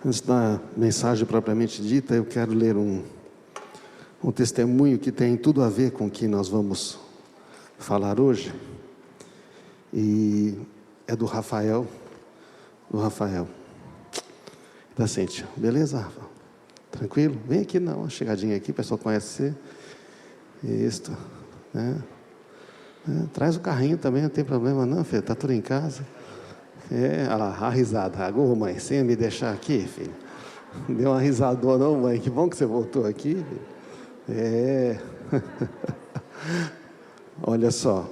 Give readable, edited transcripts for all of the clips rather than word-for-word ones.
Antes da mensagem propriamente dita, eu quero ler um testemunho que tem tudo a ver com o que nós vamos falar hoje. E é do Rafael. Da Cíntia. Beleza, Rafa? Tranquilo? Vem aqui, não. Uma chegadinha aqui, o pessoal conhece você. Isso. Traz o carrinho também, não tem problema não, filho. Tá tudo em casa. Olha lá, a risada. Agora, mãe, sem me deixar aqui, filho. Deu uma risadona, não, mãe. Que bom que você voltou aqui. Olha só.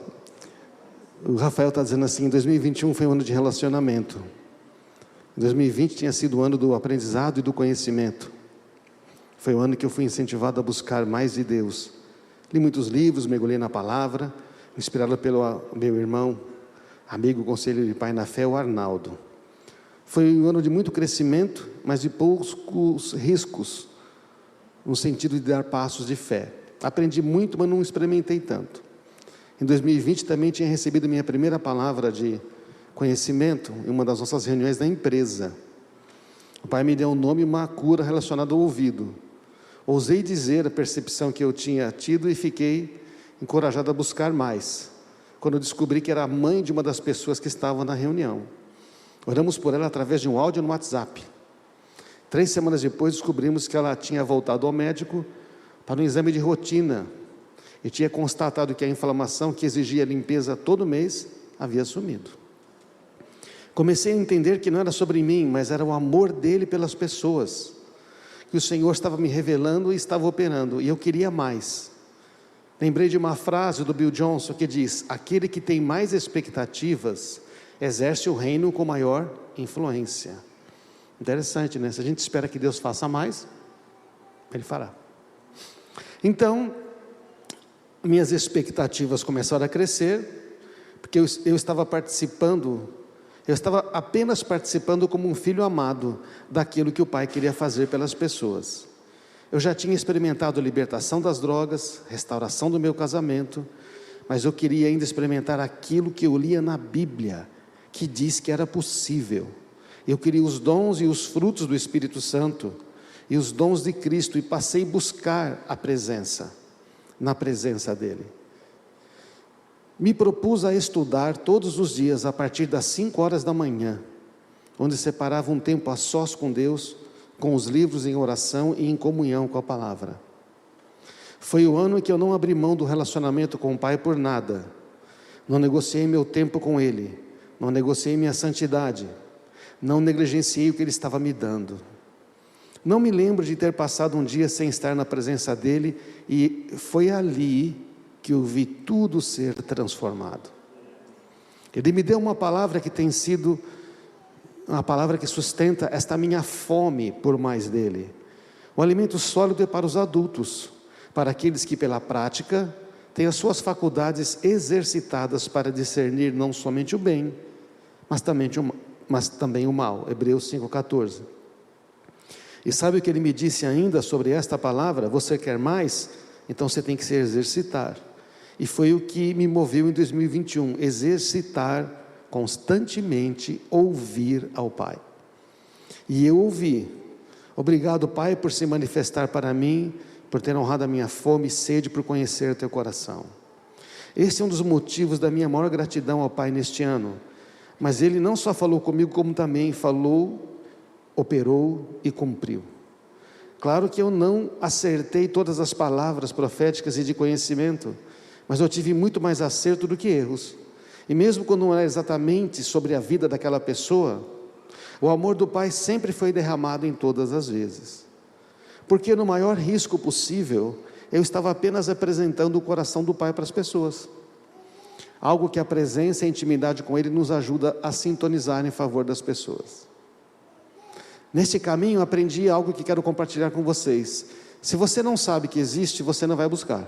O Rafael está dizendo assim: 2021 foi um ano de relacionamento. 2020 tinha sido o ano do aprendizado e do conhecimento. Foi o ano que eu fui incentivado a buscar mais de Deus. Li muitos livros, mergulhei na palavra, inspirado pelo meu irmão, amigo, conselheiro de pai na fé, o Arnaldo. Foi um ano de muito crescimento, mas de poucos riscos, no sentido de dar passos de fé. Aprendi muito, mas não experimentei tanto. Em 2020 também tinha recebido minha primeira palavra de conhecimento em uma das nossas reuniões da empresa. O pai me deu um nome e uma cura relacionada ao ouvido. Ousei dizer a percepção que eu tinha tido e fiquei encorajado a buscar mais, quando eu descobri que era a mãe de uma das pessoas que estavam na reunião. Oramos por ela através de um áudio no WhatsApp. 3 semanas depois descobrimos que ela tinha voltado ao médico para um exame de rotina e tinha constatado que a inflamação, que exigia limpeza todo mês, havia sumido. Comecei a entender que não era sobre mim, mas era o amor dele pelas pessoas, que o Senhor estava me revelando e estava operando, e eu queria mais. Lembrei de uma frase do Bill Johnson que diz: aquele que tem mais expectativas exerce o reino com maior influência. Interessante, né? Se a gente espera que Deus faça mais, Ele fará. Então, minhas expectativas começaram a crescer, porque eu estava apenas participando como um filho amado daquilo que o Pai queria fazer pelas pessoas. Eu já tinha experimentado a libertação das drogas, restauração do meu casamento, mas eu queria ainda experimentar aquilo que eu lia na Bíblia, que diz que era possível. Eu queria os dons e os frutos do Espírito Santo, e os dons de Cristo, e passei a buscar a presença, na presença dEle. Me propus a estudar todos os dias, a partir das 5 horas da manhã, onde separava um tempo a sós com Deus, com os livros em oração e em comunhão com a palavra. Foi o ano em que eu não abri mão do relacionamento com o Pai por nada. Não negociei meu tempo com Ele, não negociei minha santidade, não negligenciei o que Ele estava me dando. Não me lembro de ter passado um dia sem estar na presença dEle, e foi ali que eu vi tudo ser transformado. Ele me deu uma palavra que tem sido uma palavra que sustenta esta minha fome por mais dele. O alimento sólido é para os adultos, para aqueles que pela prática têm as suas faculdades exercitadas para discernir não somente o bem, mas também o mal. Hebreus 5,14. E sabe o que ele me disse ainda sobre esta palavra? Você quer mais? Então você tem que se exercitar. E foi o que me moveu em 2021, exercitar constantemente, ouvir ao Pai. E eu ouvi. Obrigado, Pai, por se manifestar para mim, por ter honrado a minha fome e sede por conhecer teu coração. Esse é um dos motivos da minha maior gratidão ao Pai neste ano. Mas Ele não só falou comigo, como também falou, operou e cumpriu. Claro que eu não acertei todas as palavras proféticas e de conhecimento, mas eu tive muito mais acerto do que erros. E mesmo quando não era exatamente sobre a vida daquela pessoa, o amor do Pai sempre foi derramado em todas as vezes. Porque no maior risco possível, eu estava apenas apresentando o coração do Pai para as pessoas. Algo que a presença e a intimidade com Ele nos ajuda a sintonizar em favor das pessoas. Neste caminho aprendi algo que quero compartilhar com vocês. Se você não sabe que existe, você não vai buscar.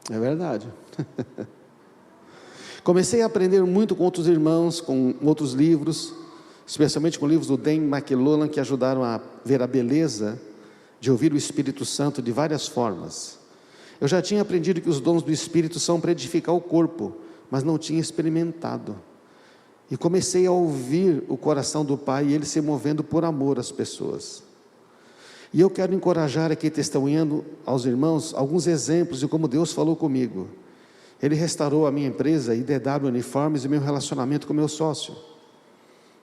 É verdade. Comecei a aprender muito com outros irmãos, com outros livros, especialmente com livros do Dan McLellan, que ajudaram a ver a beleza de ouvir o Espírito Santo de várias formas. Eu já tinha aprendido que os dons do Espírito são para edificar o corpo, mas não tinha experimentado. E comecei a ouvir o coração do Pai, e Ele se movendo por amor às pessoas. E eu quero encorajar aqui, testemunhando aos irmãos, alguns exemplos de como Deus falou comigo. Ele restaurou a minha empresa, IDW Uniformes, e meu relacionamento com meu sócio.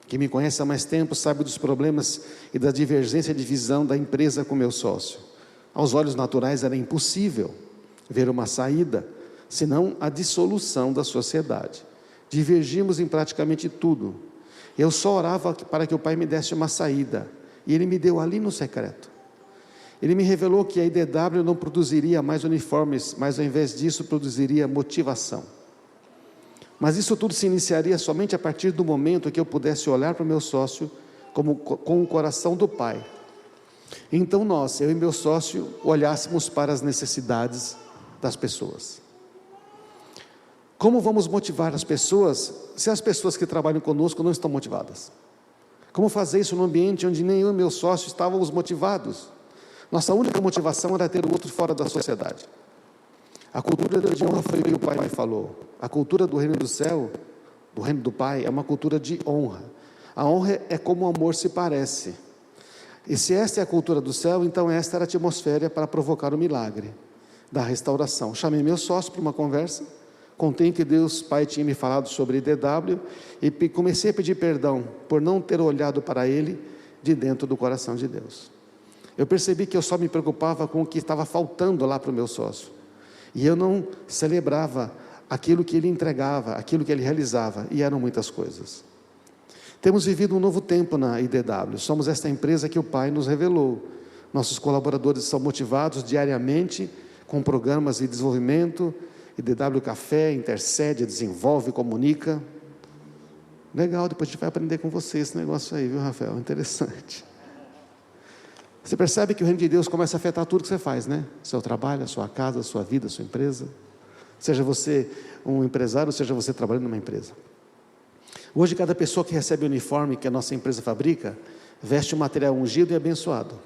Quem me conhece há mais tempo sabe dos problemas e da divergência de visão da empresa com meu sócio. Aos olhos naturais era impossível ver uma saída, senão a dissolução da sociedade. Divergimos em praticamente tudo. Eu só orava para que o Pai me desse uma saída, e Ele me deu ali no secreto. Ele me revelou que a IDW não produziria mais uniformes, mas ao invés disso produziria motivação. Mas isso tudo se iniciaria somente a partir do momento que eu pudesse olhar para o meu sócio com o coração do Pai. Então nós, eu e meu sócio, olhássemos para as necessidades das pessoas. Como vamos motivar as pessoas, se as pessoas que trabalham conosco não estão motivadas? Como fazer isso num ambiente onde nem eu e meu sócio estávamos motivados? Nossa única motivação era ter o outro fora da sociedade. A cultura de honra foi o que o Pai me falou. A cultura do reino do céu, do reino do Pai, é uma cultura de honra. A honra é como o amor se parece. E se esta é a cultura do céu, então esta era a atmosfera para provocar o milagre da restauração. Chamei meu sócio para uma conversa, contei que Deus Pai tinha me falado sobre IDW e comecei a pedir perdão por não ter olhado para ele de dentro do coração de Deus. Eu percebi que eu só me preocupava com o que estava faltando lá para o meu sócio, e eu não celebrava aquilo que ele entregava, aquilo que ele realizava, e eram muitas coisas. Temos vivido um novo tempo na IDW, somos esta empresa que o Pai nos revelou. Nossos colaboradores são motivados diariamente com programas de desenvolvimento. IDW Café intercede, desenvolve, comunica. Legal, depois a gente vai aprender com você esse negócio aí, viu, Rafael? Interessante. Você percebe que o reino de Deus começa a afetar tudo que você faz, né? Seu trabalho, a sua casa, a sua vida, a sua empresa. Seja você um empresário, seja você trabalhando numa empresa. Hoje, cada pessoa que recebe o uniforme que a nossa empresa fabrica, veste um material ungido e abençoado.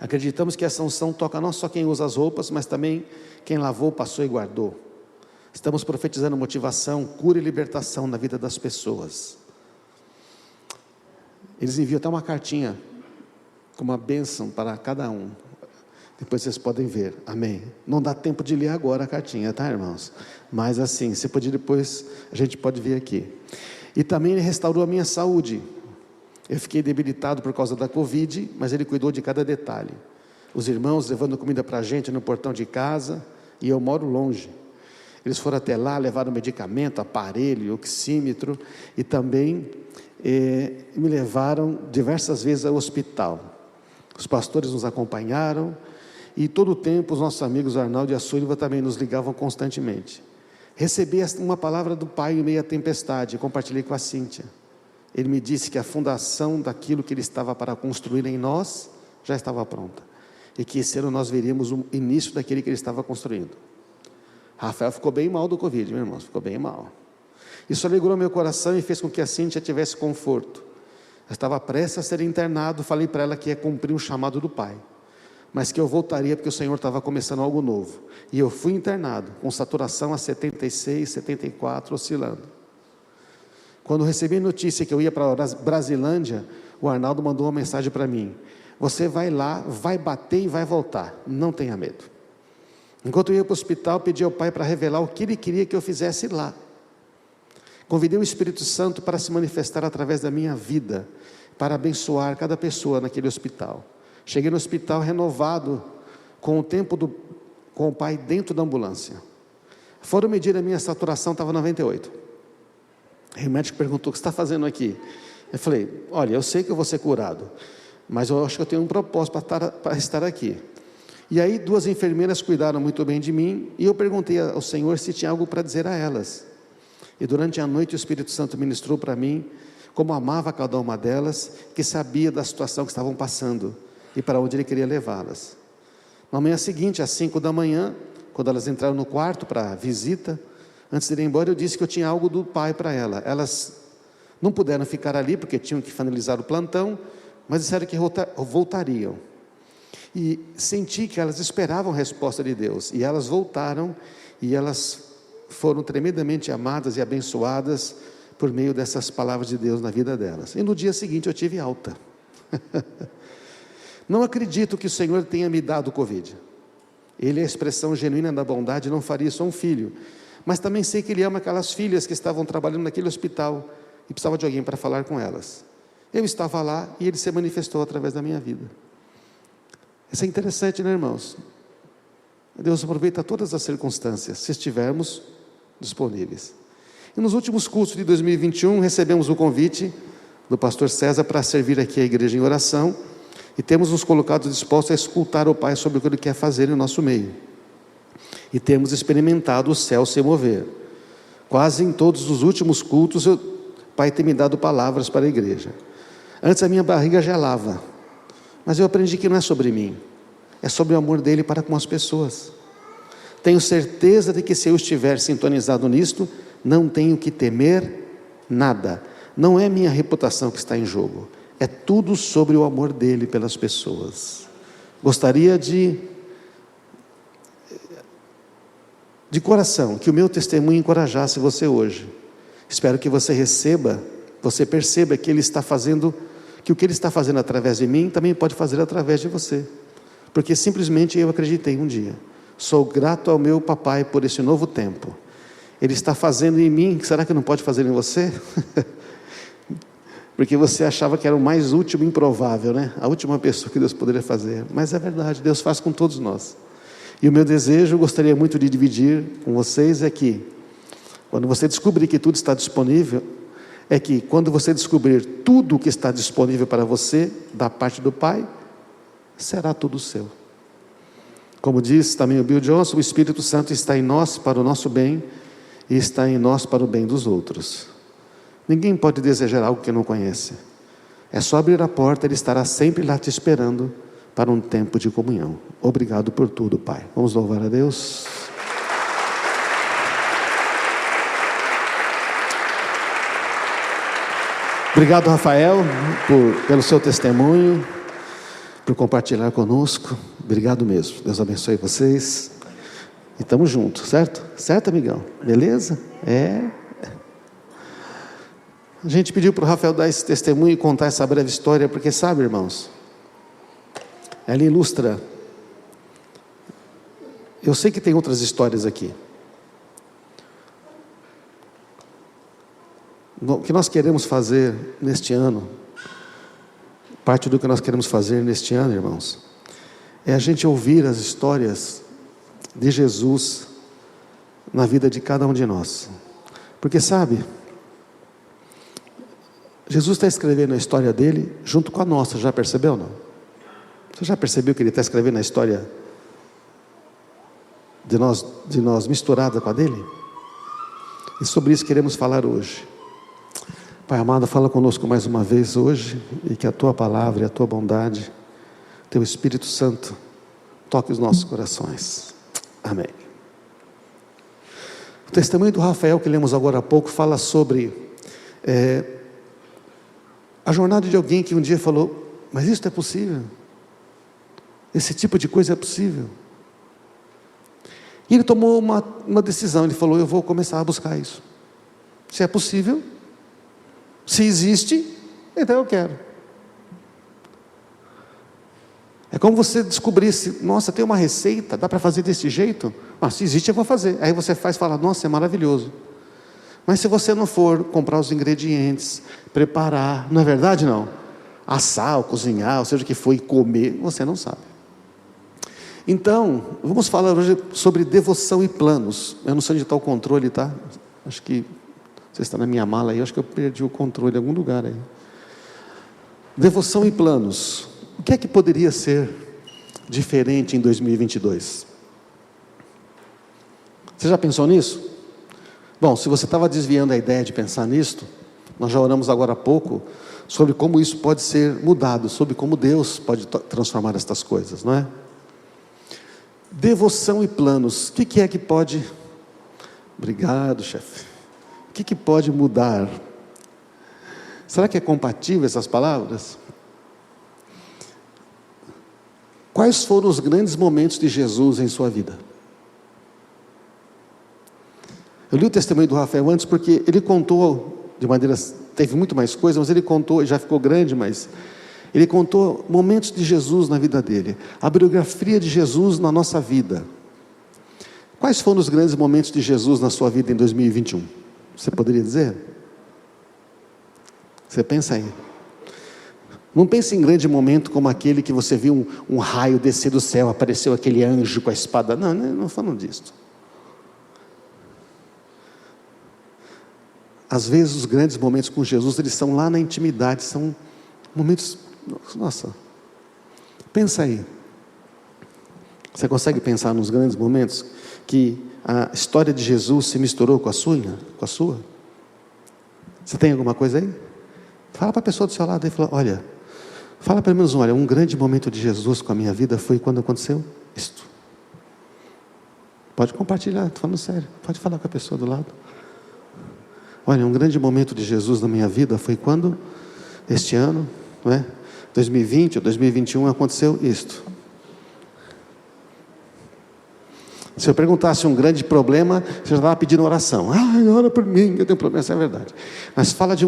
Acreditamos que essa unção toca não só quem usa as roupas, mas também quem lavou, passou e guardou. Estamos profetizando motivação, cura e libertação na vida das pessoas. Eles enviam até uma cartinha com uma bênção para cada um. Depois vocês podem ver, amém. Não dá tempo de ler agora a cartinha, tá, irmãos? Mas assim, se pedir depois, a gente pode ver aqui. E também Ele restaurou a minha saúde. Eu fiquei debilitado por causa da Covid, mas Ele cuidou de cada detalhe. Os irmãos levando comida para a gente no portão de casa, e eu moro longe. Eles foram até lá, levaram medicamento, aparelho, oxímetro, e também me levaram diversas vezes ao hospital. Os pastores nos acompanharam, e todo o tempo os nossos amigos Arnaldo e a Súliva também nos ligavam constantemente. Recebi uma palavra do Pai em meio à tempestade, e compartilhei com a Cíntia. Ele me disse que a fundação daquilo que Ele estava para construir em nós, já estava pronta, e que esse ano nós veríamos o início daquele que Ele estava construindo. Rafael ficou bem mal do Covid, meu irmão, ficou bem mal. Isso alegrou meu coração e fez com que a Cíntia tivesse conforto. Eu estava prestes a ser internado, falei para ela que ia cumprir um chamado do Pai, mas que eu voltaria porque o Senhor estava começando algo novo. E eu fui internado, com saturação a 76, 74, oscilando. Quando recebi a notícia que eu ia para Brasilândia, o Arnaldo mandou uma mensagem para mim: você vai lá, vai bater e vai voltar, não tenha medo. Enquanto eu ia para o hospital, pedi ao Pai para revelar o que Ele queria que eu fizesse lá. Convidei o Espírito Santo para se manifestar através da minha vida, para abençoar cada pessoa naquele hospital. Cheguei no hospital renovado, com o Pai dentro da ambulância. Foram medir a minha saturação, estava 98. O médico perguntou: o que você está fazendo aqui? Eu falei: olha, eu sei que eu vou ser curado, mas eu acho que eu tenho um propósito para estar aqui. E aí 2 enfermeiras cuidaram muito bem de mim, e eu perguntei ao Senhor se tinha algo para dizer a elas. E durante a noite o Espírito Santo ministrou para mim como amava cada uma delas, que sabia da situação que estavam passando e para onde Ele queria levá-las. Na manhã seguinte, às 5 da manhã, quando elas entraram no quarto para a visita, antes de ir embora, eu disse que eu tinha algo do Pai para ela. Elas não puderam ficar ali porque tinham que finalizar o plantão, mas disseram que voltariam. E senti que elas esperavam a resposta de Deus, e elas voltaram, e elas foram tremendamente amadas e abençoadas por meio dessas palavras de Deus na vida delas. E no dia seguinte eu tive alta. Não acredito que o Senhor tenha me dado o Covid. Ele é a expressão genuína da bondade, não faria isso a um filho. Mas também sei que Ele ama aquelas filhas que estavam trabalhando naquele hospital e precisava de alguém para falar com elas. Eu estava lá e Ele se manifestou através da minha vida. Isso é interessante, né, irmãos? Deus aproveita todas as circunstâncias, se estivermos disponíveis. E nos últimos cultos de 2021, recebemos o convite do pastor César para servir aqui a igreja em oração, e temos nos colocado dispostos a escutar o Pai sobre o que Ele quer fazer no nosso meio. E temos experimentado o céu se mover. Quase em todos os últimos cultos, o Pai tem me dado palavras para a igreja. Antes a minha barriga gelava, mas eu aprendi que não é sobre mim, é sobre o amor dEle para com as pessoas. Tenho certeza de que se eu estiver sintonizado nisto, não tenho que temer nada. Não é minha reputação que está em jogo, é tudo sobre o amor dEle pelas pessoas. Gostaria de coração, que o meu testemunho encorajasse você hoje. Espero que você perceba que Ele está fazendo, que o que Ele está fazendo através de mim, também pode fazer através de você. Porque simplesmente eu acreditei um dia. Sou grato ao meu papai por esse novo tempo. Ele está fazendo em mim, será que não pode fazer em você? Porque você achava que era o mais último improvável, né? A última pessoa que Deus poderia fazer. Mas é verdade, Deus faz com todos nós. E o meu desejo, gostaria muito de dividir com vocês, é que, quando você descobrir que tudo está disponível, é que quando você descobrir tudo que está disponível para você, da parte do Pai, será tudo seu. Como diz também o Bill Johnson, o Espírito Santo está em nós para o nosso bem, e está em nós para o bem dos outros. Ninguém pode desejar algo que não conhece. É só abrir a porta, Ele estará sempre lá te esperando, para um tempo de comunhão. Obrigado por tudo, Pai. Vamos louvar a Deus. Obrigado, Rafael, pelo seu testemunho, por compartilhar conosco. Obrigado mesmo. Deus abençoe vocês. E estamos juntos, certo? Certo, amigão? Beleza? A gente pediu para o Rafael dar esse testemunho e contar essa breve história, porque sabe, irmãos, ela ilustra. Eu sei que tem outras histórias aqui. O que nós queremos fazer neste ano, parte do que nós queremos fazer neste ano, irmãos, é a gente ouvir as histórias de Jesus na vida de cada um de nós. Porque sabe, Jesus está escrevendo a história dele junto com a nossa, já percebeu, não? Você já percebeu que Ele está escrevendo a história de nós misturada com a dele? E sobre isso queremos falar hoje. Pai amado, fala conosco mais uma vez hoje, e que a Tua palavra e a Tua bondade, Teu Espírito Santo, toque os nossos corações. Amém. O testemunho do Rafael que lemos agora há pouco fala sobre a jornada de alguém que um dia falou: mas isso é possível? Esse tipo de coisa é possível? E ele tomou uma decisão, ele falou: eu vou começar a buscar isso. Se é possível, se existe, então eu quero. É como você descobrisse: nossa, tem uma receita, dá para fazer desse jeito? Se existe, eu vou fazer. Aí você faz e fala: nossa, é maravilhoso. Mas se você não for comprar os ingredientes, preparar, não é verdade, não? Assar, ou cozinhar, ou seja o que for, e comer, você não sabe. Então, vamos falar hoje sobre devoção e planos. Eu não sei onde está o controle, tá? Acho que você está na minha mala aí, acho que eu perdi o controle em algum lugar aí. Devoção e planos. O que é que poderia ser diferente em 2022? Você já pensou nisso? Bom, se você estava desviando a ideia de pensar nisto, nós já oramos agora há pouco sobre como isso pode ser mudado, sobre como Deus pode transformar estas coisas, não é? Devoção e planos. O que é que pode... Obrigado, chefe. O que pode mudar? Será que é compatível essas palavras? Quais foram os grandes momentos de Jesus em sua vida? Eu li o testemunho do Rafael antes porque ele contou de maneira, teve muito mais coisa, mas ele contou, já ficou grande, mas ele contou momentos de Jesus na vida dele, a biografia de Jesus na nossa vida. Quais foram os grandes momentos de Jesus na sua vida em 2021? Você poderia dizer? Você pensa aí. Não pense em grande momento como aquele que você viu um raio descer do céu, apareceu aquele anjo com a espada. Não falam disso. Às vezes os grandes momentos com Jesus, eles são lá na intimidade, são momentos, nossa, pensa aí. Você consegue pensar nos grandes momentos que a história de Jesus se misturou com a sua? Você tem alguma coisa aí? Fala para a pessoa do seu lado e fala, olha, fala pelo menos um grande momento de Jesus com a minha vida foi quando aconteceu isto. Pode compartilhar, estou falando sério, pode falar com a pessoa do lado. Olha, um grande momento de Jesus na minha vida foi quando, este ano, não é? 2020 ou 2021 aconteceu isto. Se eu perguntasse um grande problema, você já estava pedindo oração. Ora por mim, eu tenho problema, essa é a verdade. Mas fala de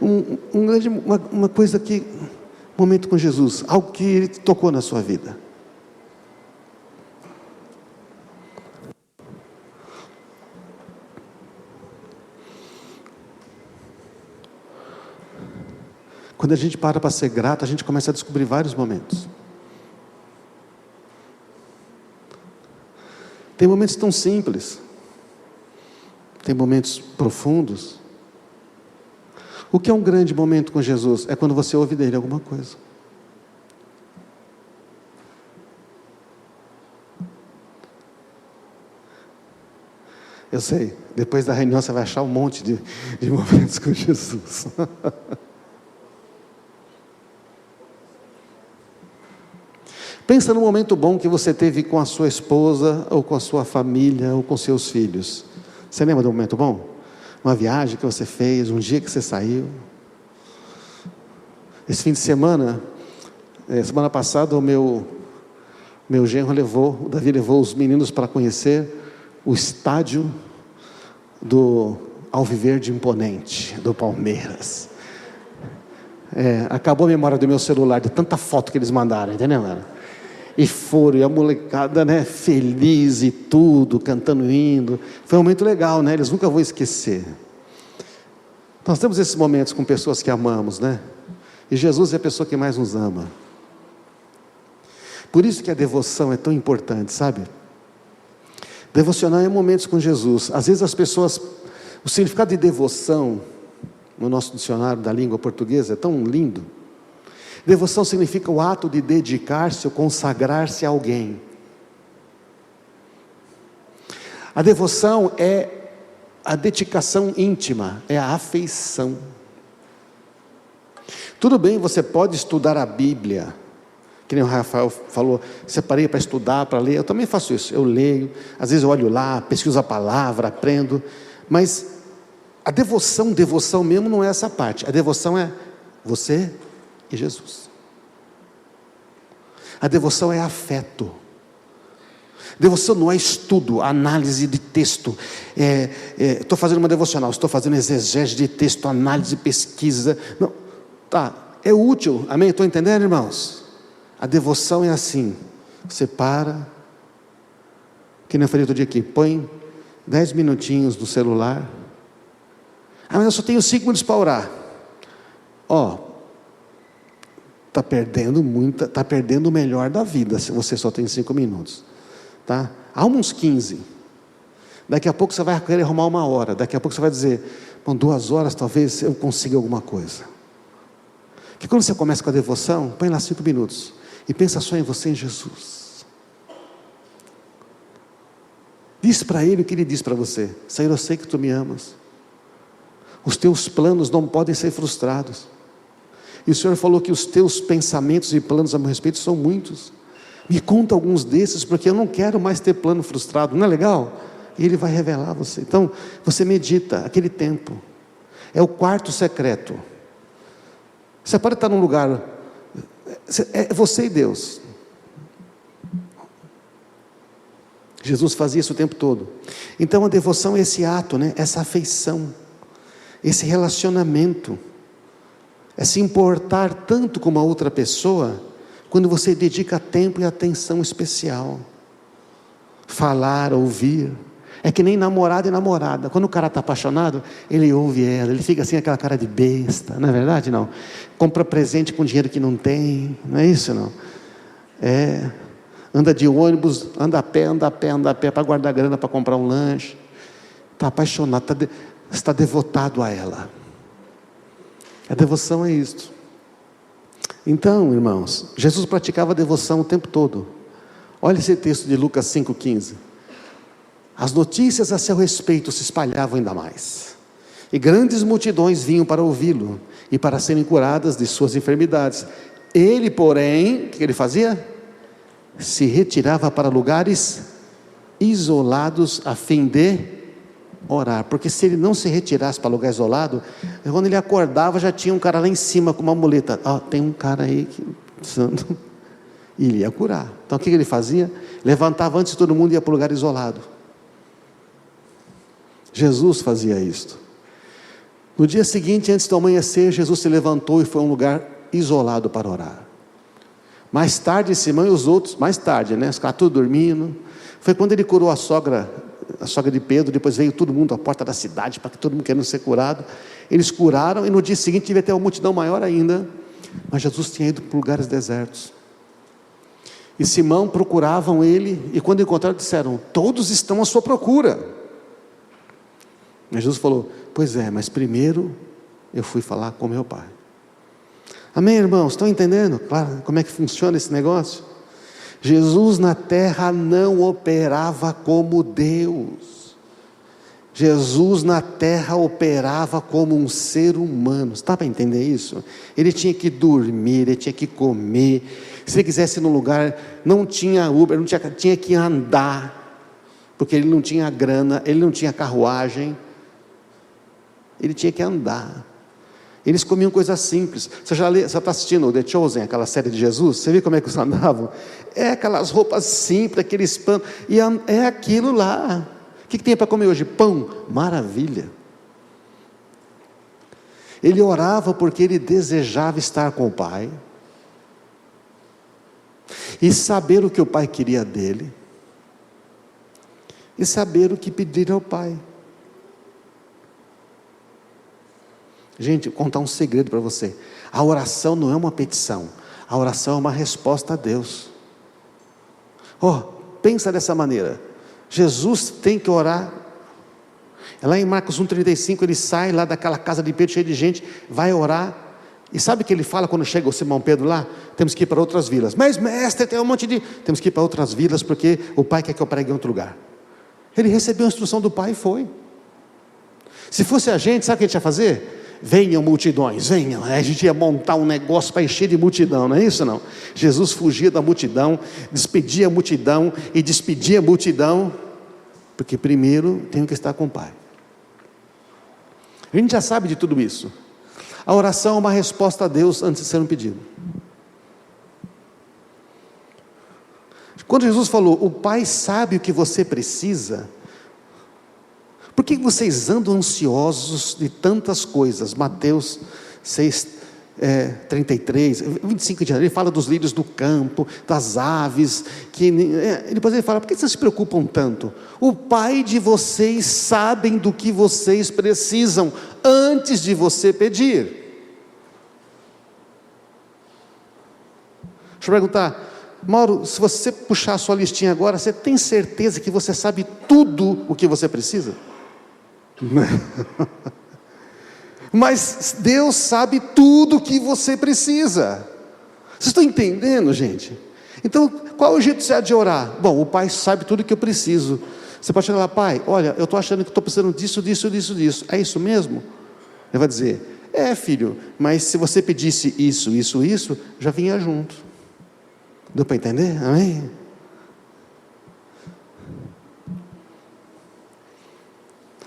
uma coisa que, um momento com Jesus, algo que Ele tocou na sua vida. Quando a gente para ser grato, a gente começa a descobrir vários momentos. Tem momentos tão simples, tem momentos profundos. O que é um grande momento com Jesus? É quando você ouve dele alguma coisa. Eu sei, depois da reunião você vai achar um monte de momentos com Jesus. Pensa no momento bom que você teve com a sua esposa, ou com a sua família, ou com seus filhos. Você lembra do momento bom? Uma viagem que você fez, um dia que você saiu. Esse fim de semana, semana passada, o meu genro o Davi levou os meninos para conhecer o estádio do Alviverde Imponente, do Palmeiras. Acabou a memória do meu celular, de tanta foto que eles mandaram, entendeu, galera? E foram, e a molecada, feliz e tudo, cantando hino. Foi um momento legal, eles nunca vão esquecer. Nós temos esses momentos com pessoas que amamos, e Jesus é a pessoa que mais nos ama. Por isso que a devoção é tão importante, sabe? Devocionar é momentos com Jesus. Às vezes as pessoas, o significado de devoção, no nosso dicionário da língua portuguesa, é tão lindo. Devoção significa o ato de dedicar-se ou consagrar-se a alguém. A devoção é a dedicação íntima, é a afeição. Tudo bem, você pode estudar a Bíblia, que nem o Rafael falou, separei para estudar, para ler, eu também faço isso, eu leio, às vezes eu olho lá, pesquiso a palavra, aprendo, mas a devoção mesmo não é essa parte, a devoção é você e Jesus. A devoção é afeto. Devoção não é estudo, análise de texto. Estou fazendo uma devocional, estou fazendo exegese de texto, análise, pesquisa. Não, é útil, amém? Estou entendendo, irmãos? A devoção é assim, você para, que nem eu falei outro dia aqui, põe 10 minutinhos no celular. Mas eu só tenho 5 minutos para orar. Está perdendo o melhor da vida, se você só tem 5 minutos. Tá? Há uns 15. Daqui a pouco você vai querer arrumar 1 hora. Daqui a pouco você vai dizer, 2 horas talvez eu consiga alguma coisa. Que quando você começa com a devoção, põe lá 5 minutos. E pensa só em você e em Jesus. Diz para Ele o que Ele diz para você. Senhor, eu sei que Tu me amas. Os Teus planos não podem ser frustrados. E o Senhor falou que os Teus pensamentos e planos a meu respeito são muitos. Me conta alguns desses, porque eu não quero mais ter plano frustrado. Não é legal? E Ele vai revelar a você. Então, você medita aquele tempo. É o quarto secreto. Você pode estar num lugar, é você e Deus. Jesus fazia isso o tempo todo. Então a devoção é esse ato, essa afeição. esse relacionamento, é se importar tanto com uma outra pessoa, quando você dedica tempo e atenção especial. Falar, ouvir, é que nem namorado e namorada. Quando o cara está apaixonado, ele ouve ela, ele fica assim, aquela cara de besta, não é verdade? Não, compra presente com dinheiro que não tem, não é isso não? Anda de ônibus, anda a pé para guardar grana para comprar um lanche, está apaixonado, está devotado a ela. A devoção é isto. Então, irmãos, Jesus praticava a devoção o tempo todo. Olha esse texto de Lucas 5,15. As notícias a seu respeito se espalhavam ainda mais, e grandes multidões vinham para ouvi-lo, e para serem curadas de suas enfermidades. Ele, porém, o que ele fazia? Se retirava para lugares isolados, a fim de orar, porque se ele não se retirasse para lugar isolado, quando ele acordava, já tinha um cara lá em cima com uma muleta, tem um cara aí que e ele ia curar. Então o que ele fazia? Levantava antes de todo mundo e ia para o lugar isolado. Jesus fazia isto. No dia seguinte, antes do amanhecer, Jesus se levantou e foi a um lugar isolado para orar. Mais tarde, Simão e os outros, mais tarde, os caras tudo dormindo, foi quando ele curou a sogra de Pedro. Depois veio todo mundo à porta da cidade, para que todo mundo querendo ser curado. Eles curaram, e no dia seguinte tive até uma multidão maior ainda, mas Jesus tinha ido para lugares desertos. E Simão procuravam ele, e quando encontraram disseram: todos estão à sua procura. Mas Jesus falou: pois é, mas primeiro eu fui falar com meu Pai. Amém, irmãos? Estão entendendo? Claro, como é que funciona esse negócio? Jesus na terra não operava como Deus. Jesus na terra operava como um ser humano. Está para entender isso? Ele tinha que dormir, ele tinha que comer. Se ele quisesse ir num lugar, não tinha Uber, tinha que andar, porque ele não tinha grana, ele não tinha carruagem, ele tinha que andar. Eles comiam coisas simples. Você está assistindo o The Chosen, aquela série de Jesus? Você viu como é que eles andavam? É aquelas roupas simples, aqueles pães, e é aquilo lá. O que tem para comer hoje? Pão, maravilha. Ele orava porque ele desejava estar com o Pai, e saber o que o Pai queria dele, e saber o que pedir ao Pai. Gente, vou contar um segredo para você. A oração não é uma petição, a oração é uma resposta a Deus. Pensa dessa maneira. Jesus tem que orar. Lá em Marcos 1,35, ele sai lá daquela casa de Pedro, cheia de gente, vai orar, e sabe o que ele fala quando chega o Simão Pedro lá? Temos que ir para outras vilas. Mas mestre, tem um monte de... Temos que ir para outras vilas, porque o Pai quer que eu pregue em outro lugar. Ele recebeu a instrução do Pai e foi. Se fosse a gente, sabe o que a gente ia fazer? Venham multidões, venham. A gente ia montar um negócio para encher de multidão, não é isso não? Jesus fugia da multidão, despedia a multidão e despedia a multidão, porque primeiro tem que estar com o Pai. A gente já sabe de tudo isso. A oração é uma resposta a Deus antes de ser um pedido. Quando Jesus falou: o Pai sabe o que você precisa, por que vocês andam ansiosos de tantas coisas? Mateus 6:33, 25 de janeiro, ele fala dos lírios do campo, das aves, depois ele fala: por que vocês se preocupam tanto? O Pai de vocês sabe do que vocês precisam, antes de você pedir. Deixa eu perguntar, Mauro, se você puxar a sua listinha agora, você tem certeza que você sabe tudo o que você precisa? Mas Deus sabe tudo o que você precisa. Vocês estão entendendo, gente? Então, qual é o jeito certo de orar? Bom, o Pai sabe tudo o que eu preciso. Você pode chegar lá: Pai, olha, eu estou achando que estou precisando disso. É isso mesmo? Ele vai dizer: é, filho, mas se você pedisse isso, já vinha junto. Deu para entender? Amém?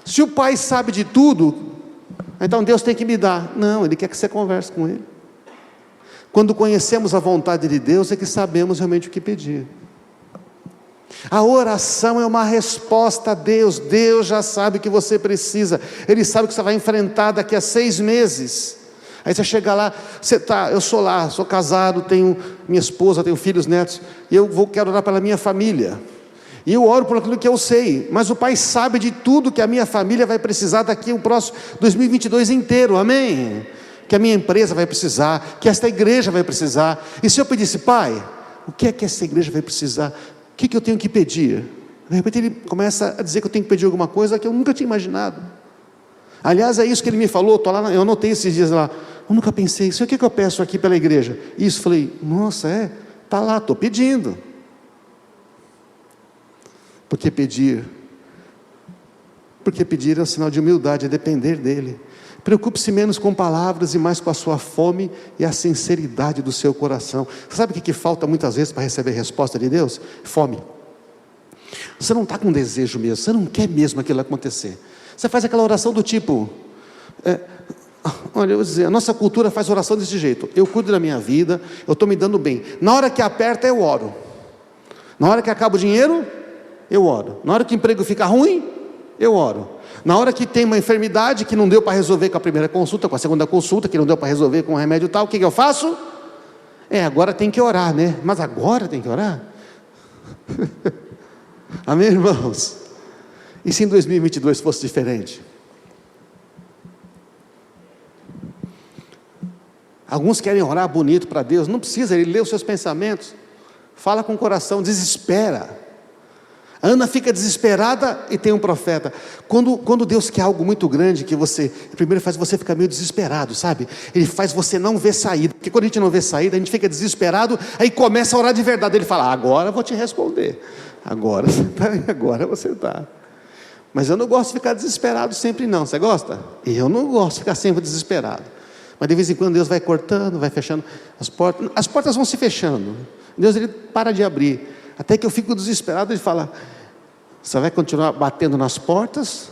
Se o Pai sabe de tudo, então Deus tem que me dar. Não, Ele quer que você converse com Ele. Quando conhecemos a vontade de Deus, é que sabemos realmente o que pedir. A oração é uma resposta a Deus. Deus já sabe o que você precisa. Ele sabe o que você vai enfrentar daqui a 6 meses. Aí você chega lá, eu sou lá, sou casado, tenho minha esposa, tenho filhos, netos, e quero orar pela minha família. E eu oro por aquilo que eu sei, mas o Pai sabe de tudo que a minha família vai precisar daqui o próximo 2022 inteiro, amém? Que a minha empresa vai precisar, que esta igreja vai precisar. E se eu pedisse, Pai, o que é que essa igreja vai precisar? O que eu tenho que pedir? De repente ele começa a dizer que eu tenho que pedir alguma coisa que eu nunca tinha imaginado. Aliás, é isso que ele me falou, eu anotei esses dias lá, eu nunca pensei, isso é o que eu peço aqui pela igreja? Isso, falei, nossa, está lá, estou pedindo. Porque pedir é um sinal de humildade, é depender dele. Preocupe-se menos com palavras e mais com a sua fome e a sinceridade do seu coração. Você sabe o que falta muitas vezes para receber resposta de Deus? Fome. Você não está com desejo mesmo, você não quer mesmo aquilo acontecer. Você faz aquela oração do tipo, olha, eu vou dizer, a nossa cultura faz oração desse jeito: eu cuido da minha vida, eu estou me dando bem, na hora que aperta eu oro, na hora que acaba o dinheiro, eu oro, na hora que o emprego fica ruim, eu oro, na hora que tem uma enfermidade que não deu para resolver com a primeira consulta, com a segunda consulta, que não deu para resolver com o remédio tal, o que eu faço? Agora tem que orar, né? Mas agora tem que orar? Amém, irmãos? E se em 2022 fosse diferente? Alguns querem orar bonito para Deus, não precisa, Ele lê os seus pensamentos, fala com o coração, desespera. A Ana fica desesperada e tem um profeta. Quando Deus quer algo muito grande, que primeiro faz você ficar meio desesperado, sabe? Ele faz você não ver saída, porque quando a gente não vê saída, a gente fica desesperado, aí começa a orar de verdade. Ele fala, agora eu vou te responder, agora você está. Mas eu não gosto de ficar desesperado sempre não, você gosta? Eu não gosto de ficar sempre desesperado. Mas de vez em quando Deus vai cortando, vai fechando as portas vão se fechando, Deus ele para de abrir, até que eu fico desesperado. Ele fala, você vai continuar batendo nas portas?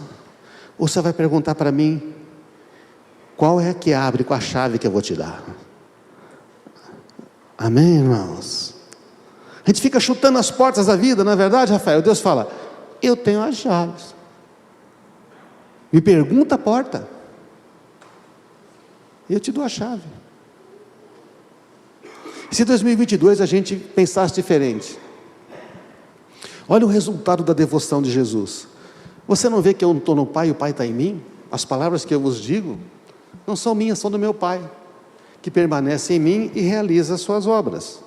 Ou você vai perguntar para mim, qual é que abre com a chave que eu vou te dar? Amém, irmãos? A gente fica chutando as portas da vida, não é verdade, Rafael? Deus fala, eu tenho as chaves, me pergunta a porta, eu te dou a chave. Se em 2022 a gente pensasse diferente, olha o resultado da devoção de Jesus. Você não vê que eu não estou no Pai e o Pai está em mim? As palavras que eu vos digo não são minhas, são do meu Pai, que permanece em mim e realiza as suas obras.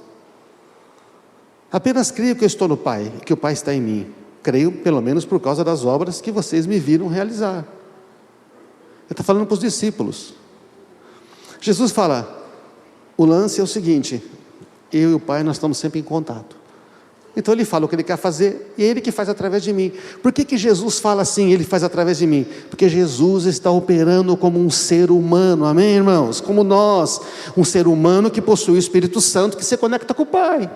Apenas creio que eu estou no Pai, que o Pai está em mim. Creio pelo menos por causa das obras que vocês me viram realizar. Ele está falando para os discípulos. Jesus fala, o lance é o seguinte, eu e o Pai nós estamos sempre em contato. Então ele fala o que ele quer fazer, e é ele que faz através de mim. Por que Jesus fala assim, ele faz através de mim? Porque Jesus está operando como um ser humano, amém, irmãos? Como nós, um ser humano que possui o Espírito Santo, que se conecta com o Pai.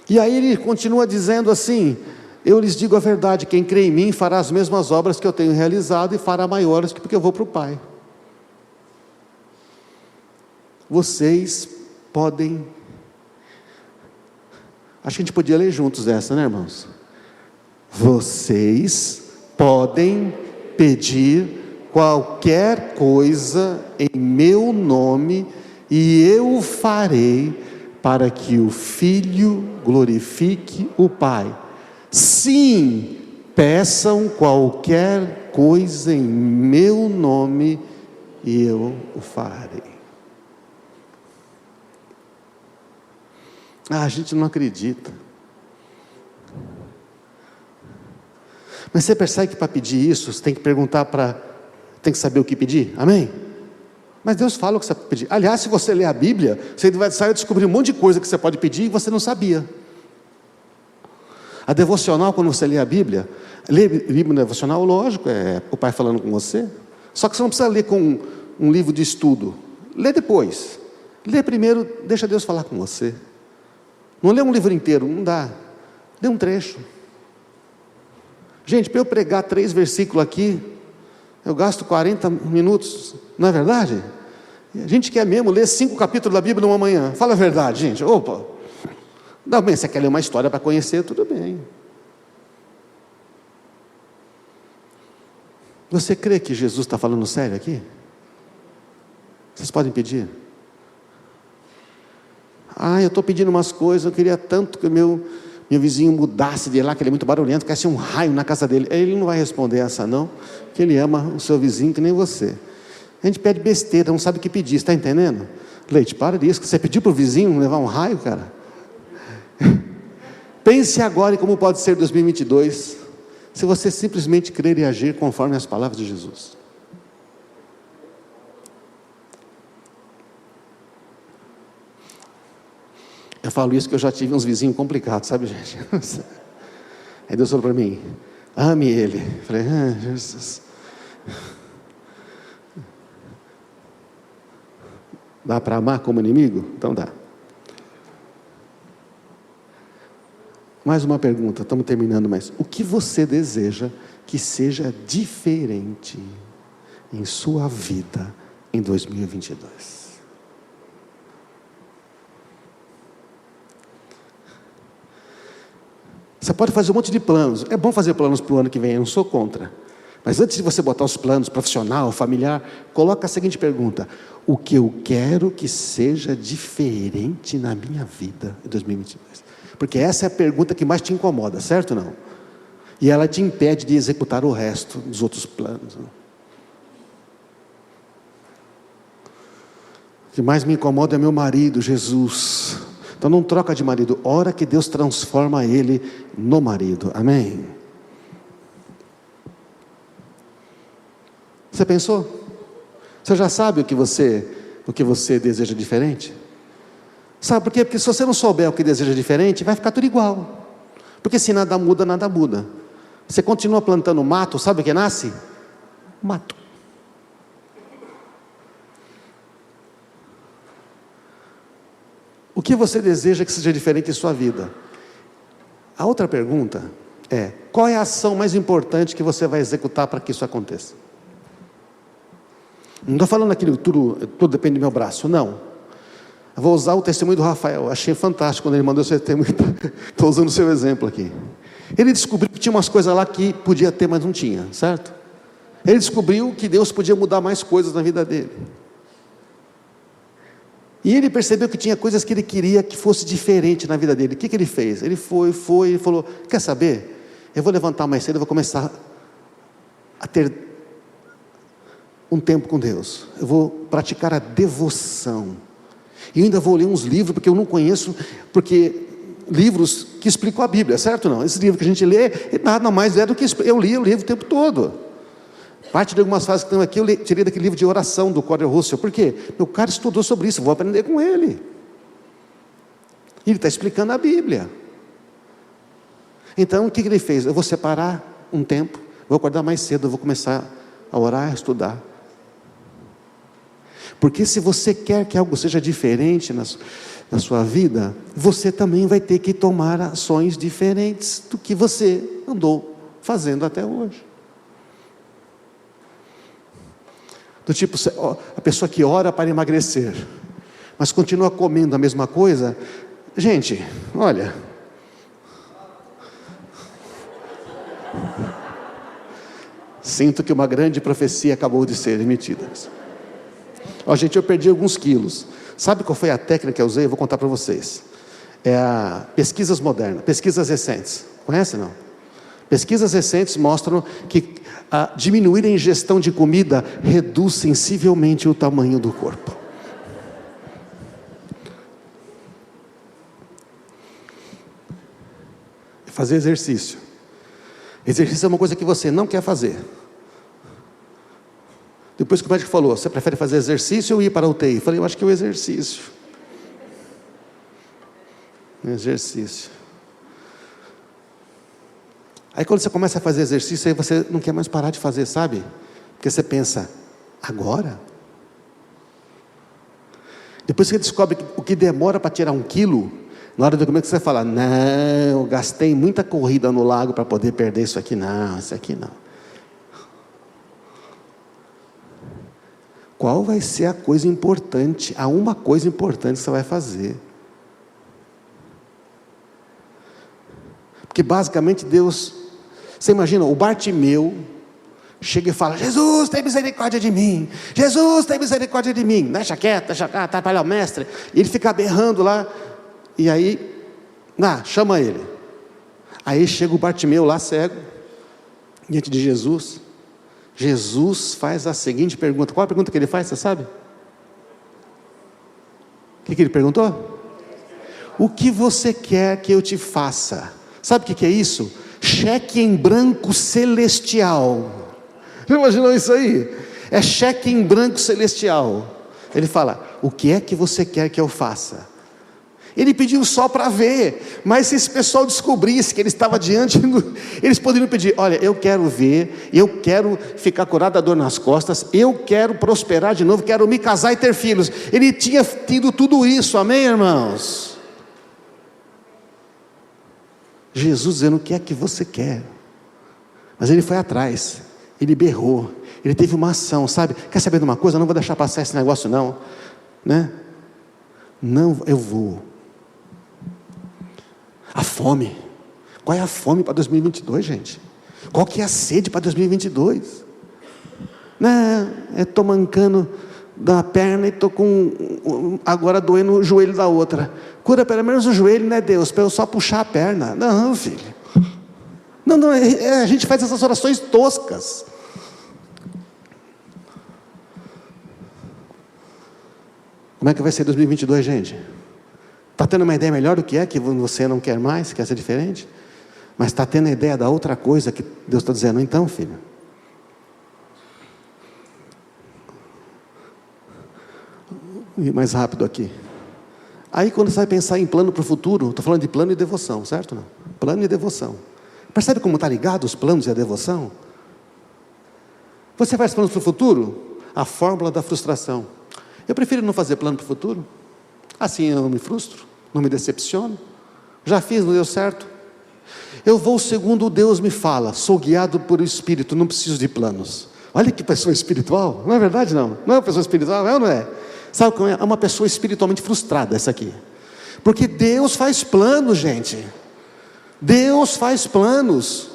E aí ele continua dizendo assim, eu lhes digo a verdade, quem crê em mim fará as mesmas obras que eu tenho realizado, e fará maiores, porque eu vou para o Pai. Vocês podem, acho que a gente podia ler juntos essa, né, irmãos? Vocês podem pedir qualquer coisa em meu nome, e eu farei, para que o Filho glorifique o Pai. Sim, peçam qualquer coisa em meu nome, e eu o farei. A gente não acredita. Mas você percebe que para pedir isso, você tem que tem que saber o que pedir, amém? Mas Deus fala o que você pode pedir. Aliás, se você ler a Bíblia, você vai sair e descobrir um monte de coisa que você pode pedir e você não sabia. A devocional, quando você lê a Bíblia, ler Bíblia devocional, lógico, é o Pai falando com você. Só que você não precisa ler com um livro de estudo. Lê depois. Lê primeiro, deixa Deus falar com você. Não lê um livro inteiro, não dá. Lê um trecho. Gente, para eu pregar 3 versículos aqui, eu gasto 40 minutos, não é verdade? A gente quer mesmo ler 5 capítulos da Bíblia numa manhã. Fala a verdade, gente. Opa! Não, bem, você quer ler uma história para conhecer, tudo bem. Você crê que Jesus está falando sério aqui? Vocês podem pedir? Eu estou pedindo umas coisas, eu queria tanto que o meu vizinho mudasse de lá, que ele é muito barulhento, caísse um raio na casa dele. Ele não vai responder essa não, que ele ama o seu vizinho que nem você. A gente pede besteira, não sabe o que pedir, está entendendo? Leite, para disso, que você pediu para o vizinho levar um raio, cara? Pense agora em como pode ser 2022, se você simplesmente crer e agir conforme as palavras de Jesus. Eu falo isso que eu já tive uns vizinhos complicados, sabe, gente? Aí Deus falou para mim, ame ele. Eu falei, Jesus. Dá para amar como inimigo? Então dá. Mais uma pergunta, estamos terminando, mas o que você deseja que seja diferente em sua vida em 2022? Você pode fazer um monte de planos. É bom fazer planos para o ano que vem, eu não sou contra. Mas antes de você botar os planos profissional, familiar, coloca a seguinte pergunta: o que eu quero que seja diferente na minha vida em 2022? Porque essa é a pergunta que mais te incomoda, certo ou não? E ela te impede de executar o resto dos outros planos. O que mais me incomoda é meu marido, Jesus. Então não troca de marido, ora que Deus transforma ele no marido, amém? Você pensou? Você já sabe o que você deseja diferente? Sabe por quê? Porque se você não souber o que deseja diferente, vai ficar tudo igual. Porque se nada muda, nada muda. Você continua plantando mato, sabe o que nasce? Mato. O que você deseja que seja diferente em sua vida? A outra pergunta é: qual é a ação mais importante que você vai executar para que isso aconteça? Não estou falando aquilo, tudo depende do meu braço, não. Eu vou usar o testemunho do Rafael, achei fantástico quando ele mandou o seu testemunho, estou usando o seu exemplo aqui. Ele descobriu que tinha umas coisas lá que podia ter, mas não tinha, certo? Ele descobriu que Deus podia mudar mais coisas na vida dele. E ele percebeu que tinha coisas que ele queria que fosse diferente na vida dele. O que ele fez? Ele foi e falou: quer saber? Eu vou levantar mais cedo, eu vou começar a ter um tempo com Deus. Eu vou praticar a devoção. E ainda vou ler uns livros, porque eu não conheço, livros que explicam a Bíblia, certo ou não? Esse livro que a gente lê, nada mais é do que eu li o livro o tempo todo. Parte de algumas frases que estão aqui, eu tirei daquele livro de oração do Cordell Russell. Por quê? Meu cara estudou sobre isso, vou aprender com ele. Ele está explicando a Bíblia. Então, o que ele fez? Eu vou separar um tempo, vou acordar mais cedo, eu vou começar a orar, a estudar. Porque se você quer que algo seja diferente na sua vida, você também vai ter que tomar ações diferentes do que você andou fazendo até hoje. Do tipo, a pessoa que ora para emagrecer, mas continua comendo a mesma coisa. Gente, olha, sinto que uma grande profecia acabou de ser emitida. Gente, eu perdi alguns quilos. Sabe qual foi a técnica que eu usei? Eu vou contar para vocês. É a pesquisas modernas, pesquisas recentes. Conhece, não? Pesquisas recentes mostram que diminuir a ingestão de comida reduz sensivelmente o tamanho do corpo. Fazer exercício. Exercício é uma coisa que você não quer fazer. Depois que o médico falou: você prefere fazer exercício ou ir para a UTI? Eu falei: eu acho que é o exercício. Exercício. Aí quando você começa a fazer exercício, aí você não quer mais parar de fazer, sabe? Porque você pensa: agora? Depois que você descobre o que demora para tirar 1 quilo, na hora de comer, você fala: não, eu gastei muita corrida no lago para poder perder isso aqui. Não, isso aqui não. Qual vai ser a coisa importante? Há uma coisa importante que você vai fazer. Porque basicamente Deus, você imagina, o Bartimeu chega e fala: Jesus, tem misericórdia de mim, Jesus, tem misericórdia de mim, deixa quieto, atrapalhar o mestre. E ele fica berrando lá, e aí, chama ele. Aí chega o Bartimeu lá cego, diante de Jesus. Jesus faz a seguinte pergunta. Qual a pergunta que ele faz, você sabe? O que ele perguntou? O que você quer que eu te faça? Sabe o que é isso? Cheque em branco celestial. Já imaginou isso aí? É cheque em branco celestial. Ele fala: o que é que você quer que eu faça? Ele pediu só para ver, mas se esse pessoal descobrisse que ele estava diante, eles poderiam pedir: olha, eu quero ver, eu quero ficar curado da dor nas costas, eu quero prosperar de novo, quero me casar e ter filhos. Ele tinha tido tudo isso, amém, irmãos? Jesus dizendo: o que é que você quer? Mas ele foi atrás, ele berrou, ele teve uma ação, sabe? Quer saber de uma coisa? Eu não vou deixar passar esse negócio não, né? Não, eu vou. A fome, qual é a fome para 2022, gente? Qual que é a sede para 2022? Não, eu estou mancando da perna e estou agora doendo o joelho da outra. Cura pelo menos o joelho, né, Deus? Para eu só puxar a perna. Não, filho. Não, a gente faz essas orações toscas. Como é que vai ser 2022, gente? Está tendo uma ideia melhor do que é, que você não quer mais, quer ser diferente? Mas está tendo a ideia da outra coisa que Deus está dizendo: então, filho, e mais rápido aqui. Aí quando você vai pensar em plano para o futuro, estou falando de plano e devoção, certo? Não? Plano e devoção. Percebe como está ligado os planos e a devoção? Você faz planos para o futuro? A fórmula da frustração. Eu prefiro não fazer plano para o futuro. Assim eu não me frustro, não me decepciono. Já fiz, não deu certo. Eu vou segundo Deus me fala, sou guiado por o Espírito, não preciso de planos. Olha que pessoa espiritual, não é verdade não? Não é uma pessoa espiritual, é ou não é? Sabe como é? É uma pessoa espiritualmente frustrada essa aqui. Porque Deus faz planos, gente. Deus faz planos.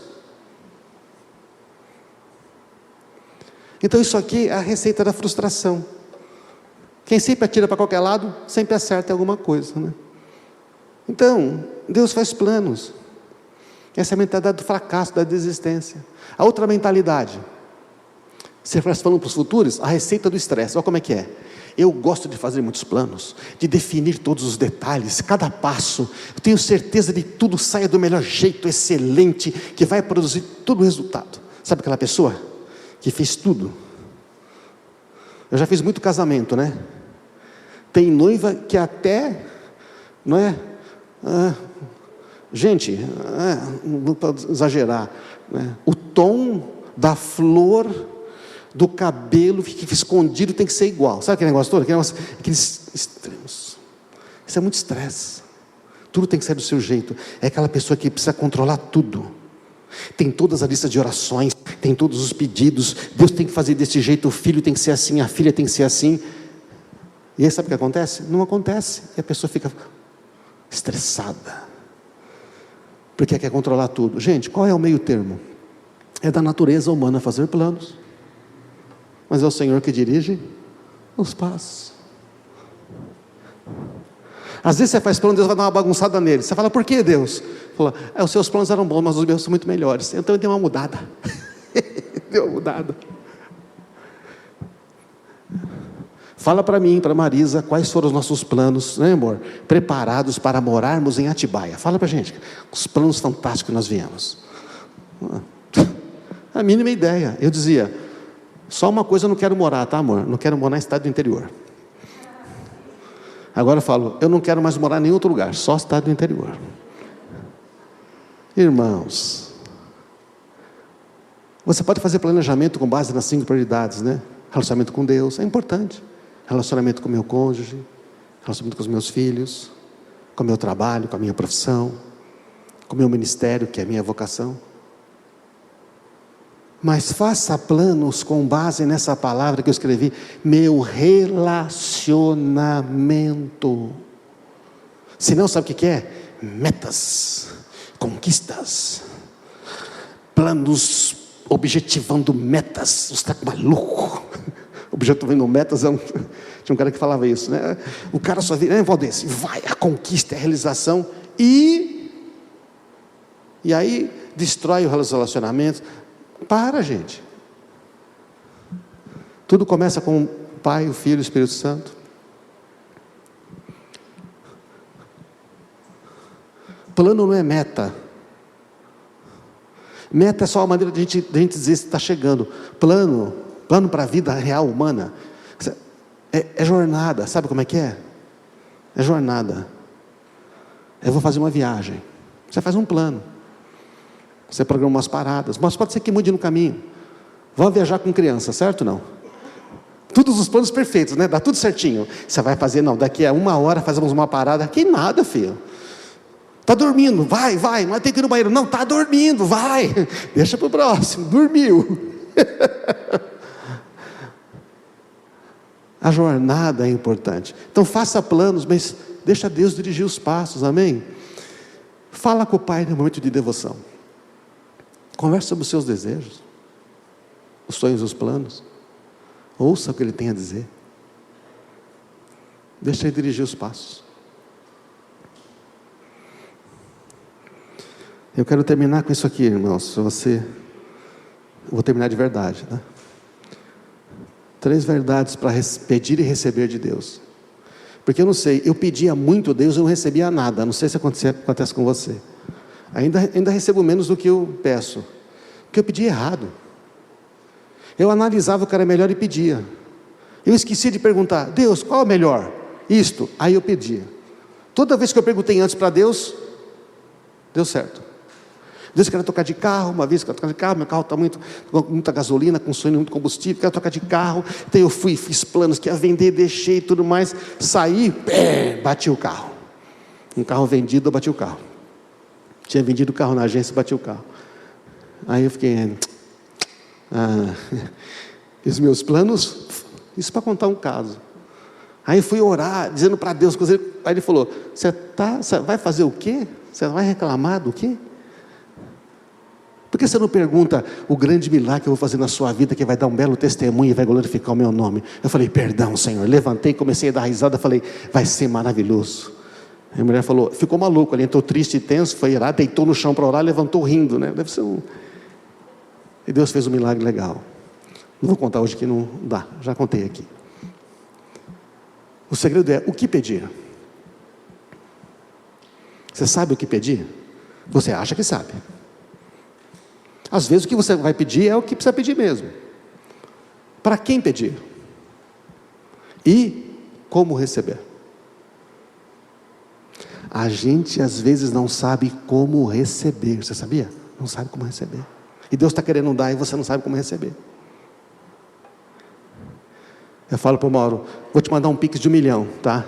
Então isso aqui é a receita da frustração. Quem sempre atira para qualquer lado, sempre acerta em alguma coisa, né? Então, Deus faz planos. Essa é a mentalidade do fracasso, da desistência. A outra mentalidade, você faz falando para os futuros, a receita do estresse. Olha como é que é. Eu gosto de fazer muitos planos, de definir todos os detalhes, cada passo. Eu tenho certeza de que tudo saia do melhor jeito, excelente, que vai produzir todo o resultado. Sabe aquela pessoa que fez tudo? Eu já fiz muito casamento, né? Tem noiva que até, não é? Gente, não pode exagerar, né? O tom da flor do cabelo que fica escondido tem que ser igual. Sabe aquele negócio todo? Aqueles extremos. Isso é muito estresse. Tudo tem que ser do seu jeito. É aquela pessoa que precisa controlar tudo. Tem todas as listas de orações, tem todos os pedidos. Deus tem que fazer desse jeito, o filho tem que ser assim, a filha tem que ser assim. E aí sabe o que acontece? Não acontece. E a pessoa fica estressada, porque quer controlar tudo. Gente, qual é o meio termo? É da natureza humana fazer planos, mas é o Senhor que dirige os passos. Às vezes você faz plano, Deus vai dar uma bagunçada nele. Você fala: por que, Deus? Fala: os seus planos eram bons, mas os meus são muito melhores. Então ele deu uma mudada. Deu uma mudada. Fala para mim, para Marisa, quais foram os nossos planos, né, amor? Preparados para morarmos em Atibaia. Fala para a gente, os planos fantásticos que nós viemos. A mínima ideia. Eu dizia: só uma coisa eu não quero morar, tá, amor? Não quero morar em cidade do interior. Agora eu falo: eu não quero mais morar em nenhum outro lugar, só cidade do interior. Irmãos, você pode fazer planejamento com base nas 5 prioridades, né? Relacionamento com Deus, é importante. Relacionamento com o meu cônjuge, relacionamento com os meus filhos, com o meu trabalho, com a minha profissão, com o meu ministério, que é a minha vocação. Mas faça planos com base nessa palavra que eu escrevi: meu relacionamento. Se não, sabe o que é? Metas. conquistas, planos, objetivando metas. Você está maluco? Objetivando metas tinha um cara que falava isso, né? O cara só vira, Valdez, vai, a conquista, a realização, e aí destrói o relacionamento. Para, gente. Tudo começa com o Pai, o Filho e o Espírito Santo. Plano não é meta. Meta é só uma maneira de a gente dizer se está chegando. Plano para a vida real humana é jornada. Sabe como é que é? É jornada. Eu vou fazer uma viagem. Você faz um plano. Você programa umas paradas, mas pode ser que mude no caminho. Vamos viajar com criança, certo ou não? Todos os planos perfeitos, né? Dá tudo certinho. Você vai fazer, não, daqui a 1 hora fazemos uma parada. Que nada, filho. Está dormindo, vai, mas tem que ir no banheiro. Não, está dormindo, vai. Deixa para o próximo, dormiu. A jornada é importante. Então faça planos, mas deixa Deus dirigir os passos, amém? Fala com o Pai no momento de devoção. Converse sobre os seus desejos, os sonhos, os planos. Ouça o que Ele tem a dizer. Deixa Ele dirigir os passos. Eu quero terminar com isso aqui, irmãos. Eu vou terminar de verdade, tá? 3 verdades para pedir e receber de Deus. Porque eu não sei, eu pedia muito a Deus e não recebia nada. Não sei se acontece com você. Ainda recebo menos do que eu peço. Porque eu pedi errado. Eu analisava o que era melhor e pedia. Eu esqueci de perguntar, Deus, qual é o melhor? Isto. Aí eu pedia. Toda vez que eu perguntei antes para Deus, deu certo. Deus, quer trocar de carro. Uma vez que eu trocar de carro, meu carro está com muita gasolina, consumindo muito combustível, quero trocar de carro. Então eu fiz planos que ia vender, deixei e tudo mais. Saí, bati o carro. Um carro vendido, eu bati o carro. Tinha vendido o carro na agência, bati o carro. Aí eu fiquei, os meus planos, isso para contar um caso. Aí eu fui orar, dizendo para Deus, aí Ele falou, você vai fazer o quê? Você vai reclamar do quê? Por que você não pergunta o grande milagre que eu vou fazer na sua vida, que vai dar um belo testemunho e vai glorificar o meu nome? Eu falei, perdão, Senhor. Levantei, comecei a dar risada, falei, vai ser maravilhoso. Aí a mulher falou, ficou maluco, ele entrou triste e tenso, foi orar, deitou no chão para orar, levantou rindo, né? Deve ser E Deus fez um milagre legal. Não vou contar hoje que não dá, já contei aqui. O segredo é o que pedir. Você sabe o que pedir? Você acha que sabe. Às vezes o que você vai pedir é o que precisa pedir mesmo. Para quem pedir? E como receber? A gente às vezes não sabe como receber. Você sabia? Não sabe como receber. E Deus está querendo dar e você não sabe como receber. Eu falo para o Mauro, vou te mandar um Pix de 1 milhão, tá?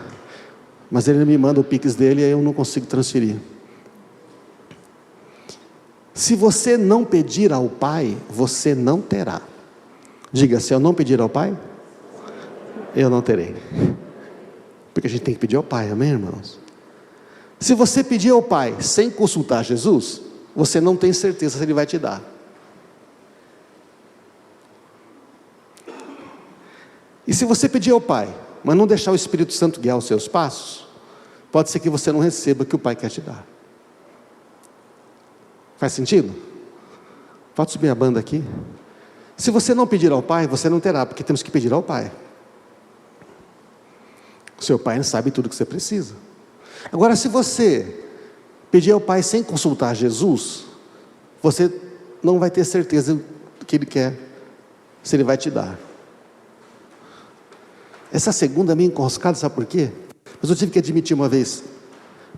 Mas ele me manda o Pix dele e aí eu não consigo transferir. Se você não pedir ao Pai, você não terá. Diga, se eu não pedir ao Pai, eu não terei. Porque a gente tem que pedir ao Pai, amém, irmãos? Se você pedir ao Pai sem consultar Jesus, você não tem certeza se Ele vai te dar. E se você pedir ao Pai, mas não deixar o Espírito Santo guiar os seus passos, pode ser que você não receba o que o Pai quer te dar. Faz sentido? Pode subir a banda aqui. Se você não pedir ao Pai, você não terá, porque temos que pedir ao Pai. O seu Pai sabe tudo o que você precisa. Agora, se você pedir ao Pai sem consultar Jesus, você não vai ter certeza do que Ele quer, se Ele vai te dar. Essa segunda é meio enroscada, sabe por quê? Mas eu tive que admitir uma vez,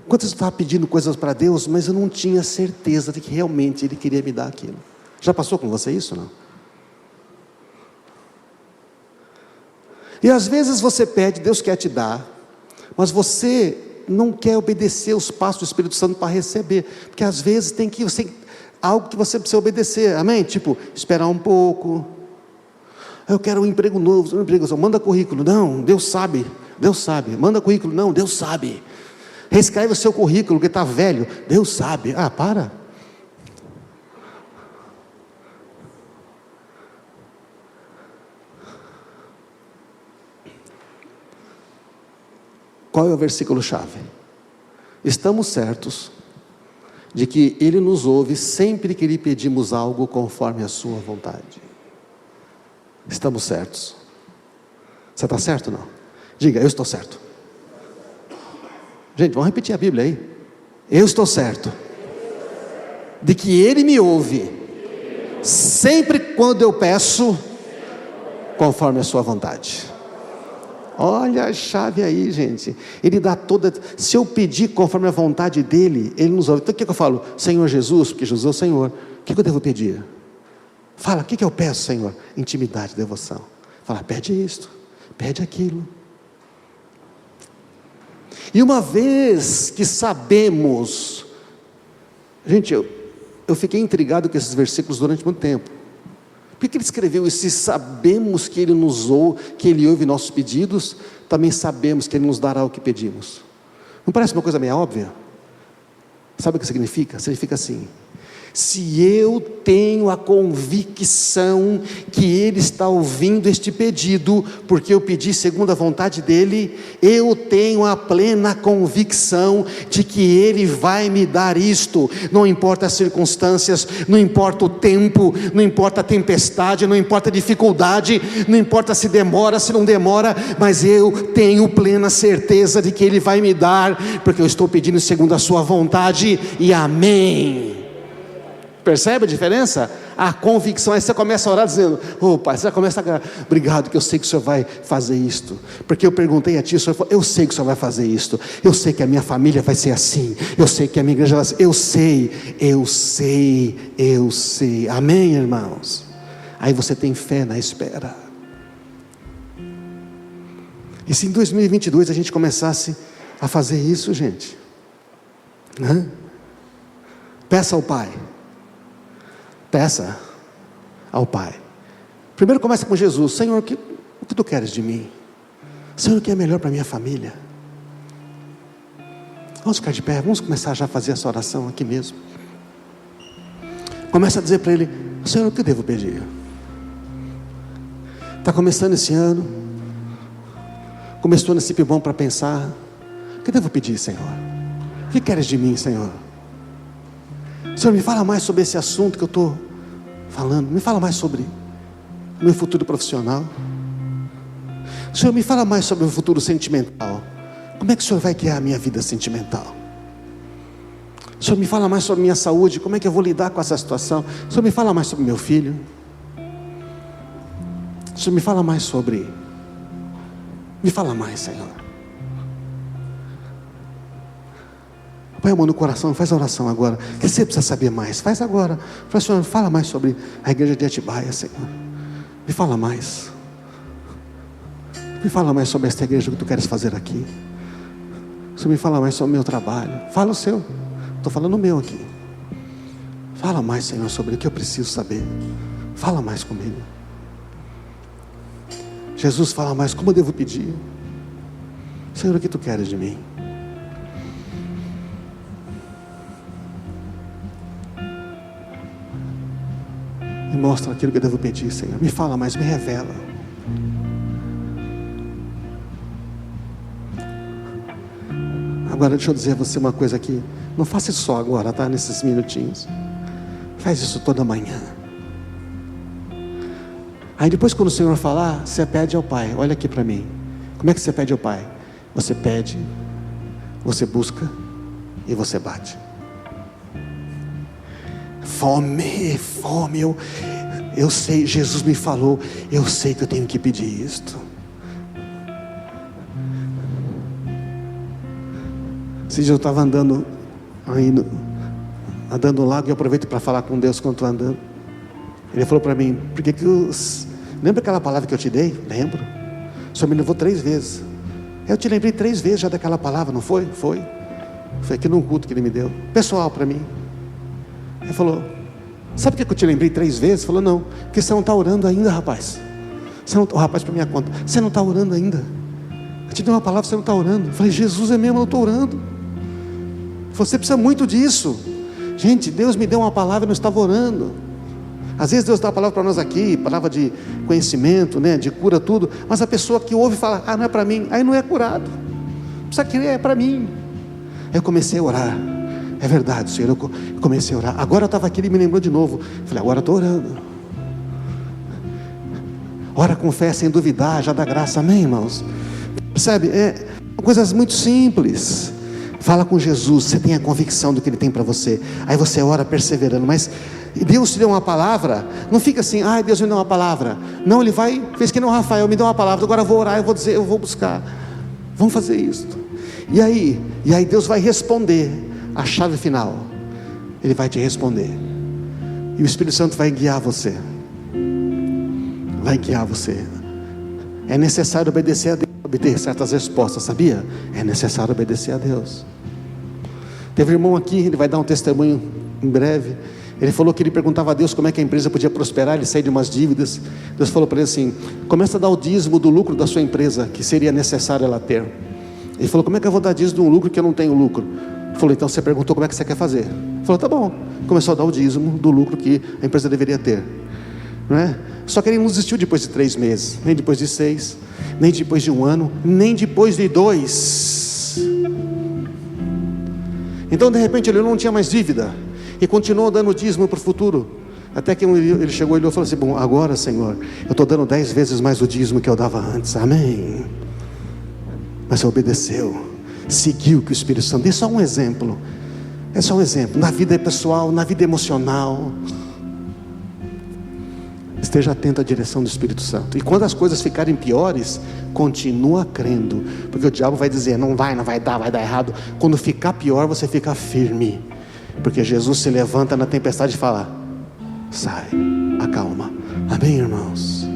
enquanto eu estava pedindo coisas para Deus, mas eu não tinha certeza de que realmente Ele queria me dar aquilo. Já passou com você isso, não? E às vezes você pede, Deus quer te dar, mas você não quer obedecer os passos do Espírito Santo para receber, porque às vezes tem algo que você precisa obedecer, amém? Tipo, esperar um pouco. Eu quero um emprego novo, manda currículo. Não, Deus sabe, manda currículo. Não, Deus sabe. Reescreve o seu currículo, que está velho. Deus sabe. Ah, para. Qual é o versículo-chave? Estamos certos de que Ele nos ouve sempre que lhe pedimos algo conforme a sua vontade. Estamos certos. Você está certo ou não? Diga, eu estou certo. Gente, vamos repetir a Bíblia aí. Eu estou certo de que Ele me ouve sempre quando eu peço conforme a sua vontade. Olha a chave aí, gente. Ele dá toda. Se eu pedir conforme a vontade dele, Ele nos ouve. Então o que eu falo? Senhor Jesus, porque Jesus é o Senhor. O que eu devo pedir? Fala, o que eu peço, Senhor? Intimidade, devoção. Fala, pede isto, pede aquilo. E uma vez que sabemos, gente, eu fiquei intrigado com esses versículos durante muito tempo. Por que ele escreveu isso? Se sabemos que Ele nos ouve, que Ele ouve nossos pedidos, também sabemos que Ele nos dará o que pedimos. Não parece uma coisa meio óbvia? Sabe o que significa? Significa assim: se eu tenho a convicção que Ele está ouvindo este pedido, porque eu pedi segundo a vontade dEle, eu tenho a plena convicção de que Ele vai me dar isto, não importa as circunstâncias, não importa o tempo, não importa a tempestade, não importa a dificuldade, não importa se demora, se não demora, mas eu tenho plena certeza de que Ele vai me dar, porque eu estou pedindo segundo a sua vontade, e amém. Percebe a diferença? A convicção. Aí você começa a orar dizendo: oh Pai, você começa a obrigado que eu sei que o Senhor vai fazer isto, porque eu perguntei a Ti, o Senhor falou, eu sei que o Senhor vai fazer isto, eu sei que a minha família vai ser assim, eu sei que a minha igreja vai ser, eu sei, amém, irmãos? Aí você tem fé na espera. E se em 2022 a gente começasse a fazer isso, gente, né? Peça ao Pai. Peça ao Pai. Primeiro começa com Jesus. Senhor, o que Tu queres de mim? Senhor, o que é melhor para a minha família? Vamos ficar de pé, vamos começar já a fazer essa oração aqui mesmo. Começa a dizer para Ele: Senhor, o que eu devo pedir? Está começando esse ano, começou nesse bom para pensar: o que eu devo pedir, Senhor? O que queres de mim, Senhor? Senhor, me fala mais sobre esse assunto que eu estou falando. Me fala mais sobre o meu futuro profissional. Senhor, me fala mais sobre o meu futuro sentimental. Como é que o Senhor vai criar a minha vida sentimental? Senhor, me fala mais sobre minha saúde. Como é que eu vou lidar com essa situação? Senhor, me fala mais sobre meu filho. Senhor, me fala mais sobre... Me fala mais, Senhor. Põe a mão no coração, faz a oração agora. O que você precisa saber mais? Faz agora. Fala, Senhor, fala mais sobre a igreja de Atibaia, Senhor. Me fala mais. Me fala mais sobre esta igreja que Tu queres fazer aqui. Senhor, me fala mais sobre o meu trabalho. Fala o seu. Estou falando o meu aqui. Fala mais, Senhor, sobre o que eu preciso saber. Fala mais comigo. Jesus, fala mais. Como eu devo pedir? Senhor, o que Tu queres de mim? Me mostra aquilo que eu devo pedir, Senhor. Me fala mais, me revela. Agora deixa eu dizer a você uma coisa aqui. Não faça isso só agora, tá? Nesses minutinhos. Faz isso toda manhã. Aí depois, quando o Senhor falar, você pede ao Pai. Olha aqui para mim. Como é que você pede ao Pai? Você pede, você busca e você bate. Fome, eu sei, Jesus me falou, eu sei que eu tenho que pedir isto. Esse dia eu estava andando no lago, e eu aproveito para falar com Deus quando estou andando. Ele falou para mim: por que lembra aquela palavra que eu te dei? Lembro. O Senhor me levou 3 vezes. Eu te lembrei 3 vezes já daquela palavra, não foi? Foi aqui num culto que Ele me deu, pessoal para mim. Ele falou: sabe por que eu te lembrei 3 vezes? Ele falou: não, porque você não está orando ainda, rapaz. O rapaz para minha conta, você não está orando ainda. Eu te dei uma palavra, você não está orando. Eu falei: Jesus, é mesmo, eu não estou orando. Você precisa muito disso. Gente, Deus me deu uma palavra e não estava orando. Às vezes Deus dá uma palavra para nós aqui, palavra de conhecimento, né, de cura, tudo, mas a pessoa que ouve fala, não é para mim, aí não é curado. Precisa querer, é para mim. Aí eu comecei a orar. É verdade, Senhor, eu comecei a orar. Agora eu estava aqui, Ele me lembrou de novo. Falei, agora eu estou orando. Ora com fé, sem duvidar, já dá graça, amém, irmãos? Percebe? Coisas muito simples. Fala com Jesus, você tem a convicção do que Ele tem para você. Aí você ora perseverando, mas Deus te deu uma palavra, não fica assim, Deus me deu uma palavra. Não, Ele fez que nem o Rafael, me deu uma palavra, agora eu vou orar, eu vou dizer, eu vou buscar. Vamos fazer isso. E aí Deus vai responder a chave final. Ele vai te responder. E o Espírito Santo vai guiar você. Vai guiar você. É necessário obedecer a Deus, obter certas respostas, sabia? É necessário obedecer a Deus. Teve um irmão aqui, ele vai dar um testemunho em breve. Ele falou que ele perguntava a Deus como é que a empresa podia prosperar, ele sair de umas dívidas. Deus falou para ele assim, começa a dar o dízimo do lucro da sua empresa, que seria necessário ela ter. Ele falou, como é que eu vou dar dízimo de um lucro que eu não tenho lucro? Ele falou, então você perguntou como é que você quer fazer. Ele falou, tá bom. Começou a dar o dízimo do lucro que a empresa deveria ter, não é? Só que ele não desistiu depois de 3 meses, nem depois de 6, nem depois de 1 ano, nem depois de 2. Então de repente ele não tinha mais dívida, e continuou dando dízimo para o futuro, até que ele chegou e falou assim, bom, agora Senhor, eu estou dando 10 vezes mais o dízimo que eu dava antes, amém. Mas você obedeceu, seguiu o que o Espírito Santo, é só um exemplo, na vida pessoal, na vida emocional. Esteja atento à direção do Espírito Santo. E quando as coisas ficarem piores, continua crendo, porque o diabo vai dizer, não vai dar, vai dar errado. Quando ficar pior, você fica firme, porque Jesus se levanta na tempestade e fala, sai, acalma, amém, irmãos?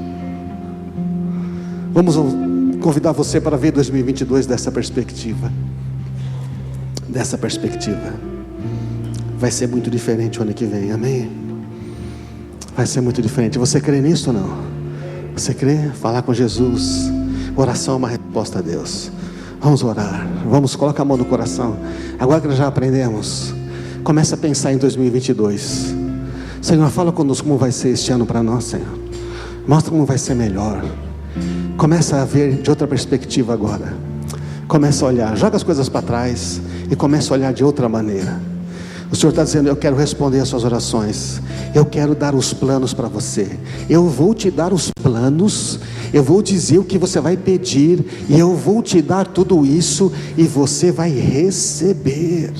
Vamos convidar você para ver 2022 dessa perspectiva. Vai ser muito diferente o ano que vem, amém? Vai ser muito diferente. Você crê nisso ou não? Você crê? Falar com Jesus. Oração é uma resposta a Deus. Vamos orar. Vamos, colocar a mão no coração. Agora que nós já aprendemos, começa a pensar em 2022. Senhor, fala conosco como vai ser este ano para nós, Senhor. Mostra como vai ser melhor. Começa a ver de outra perspectiva agora. Começa a olhar. Joga as coisas para trás e começa a olhar de outra maneira. O Senhor está dizendo, eu quero responder as suas orações, eu quero dar os planos para você, eu vou te dar os planos, eu vou dizer o que você vai pedir, e eu vou te dar tudo isso, e você vai receber,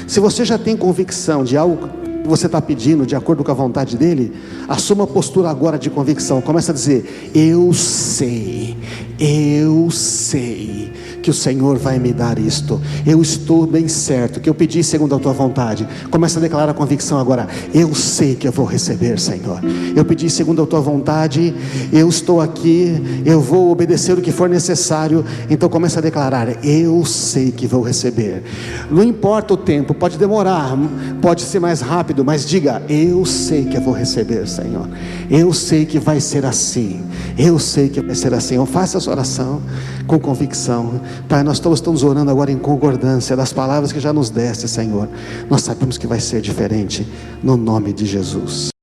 se você já tem convicção de algo que você está pedindo, de acordo com a vontade dEle, assuma a postura agora de convicção, começa a dizer, eu sei que o Senhor vai me dar isto, eu estou bem certo, que eu pedi segundo a tua vontade. Começa a declarar a convicção agora, eu sei que eu vou receber, Senhor, eu pedi segundo a tua vontade, eu estou aqui, eu vou obedecer o que for necessário. Então começa a declarar, eu sei que vou receber, não importa o tempo, pode demorar, pode ser mais rápido, mas diga, eu sei que eu vou receber, Senhor, eu sei que vai ser assim, eu sei que vai ser assim. Eu faço essa oração com convicção. Pai, nós estamos orando agora em concordância das palavras que já nos deste, Senhor. Nós sabemos que vai ser diferente, no nome de Jesus.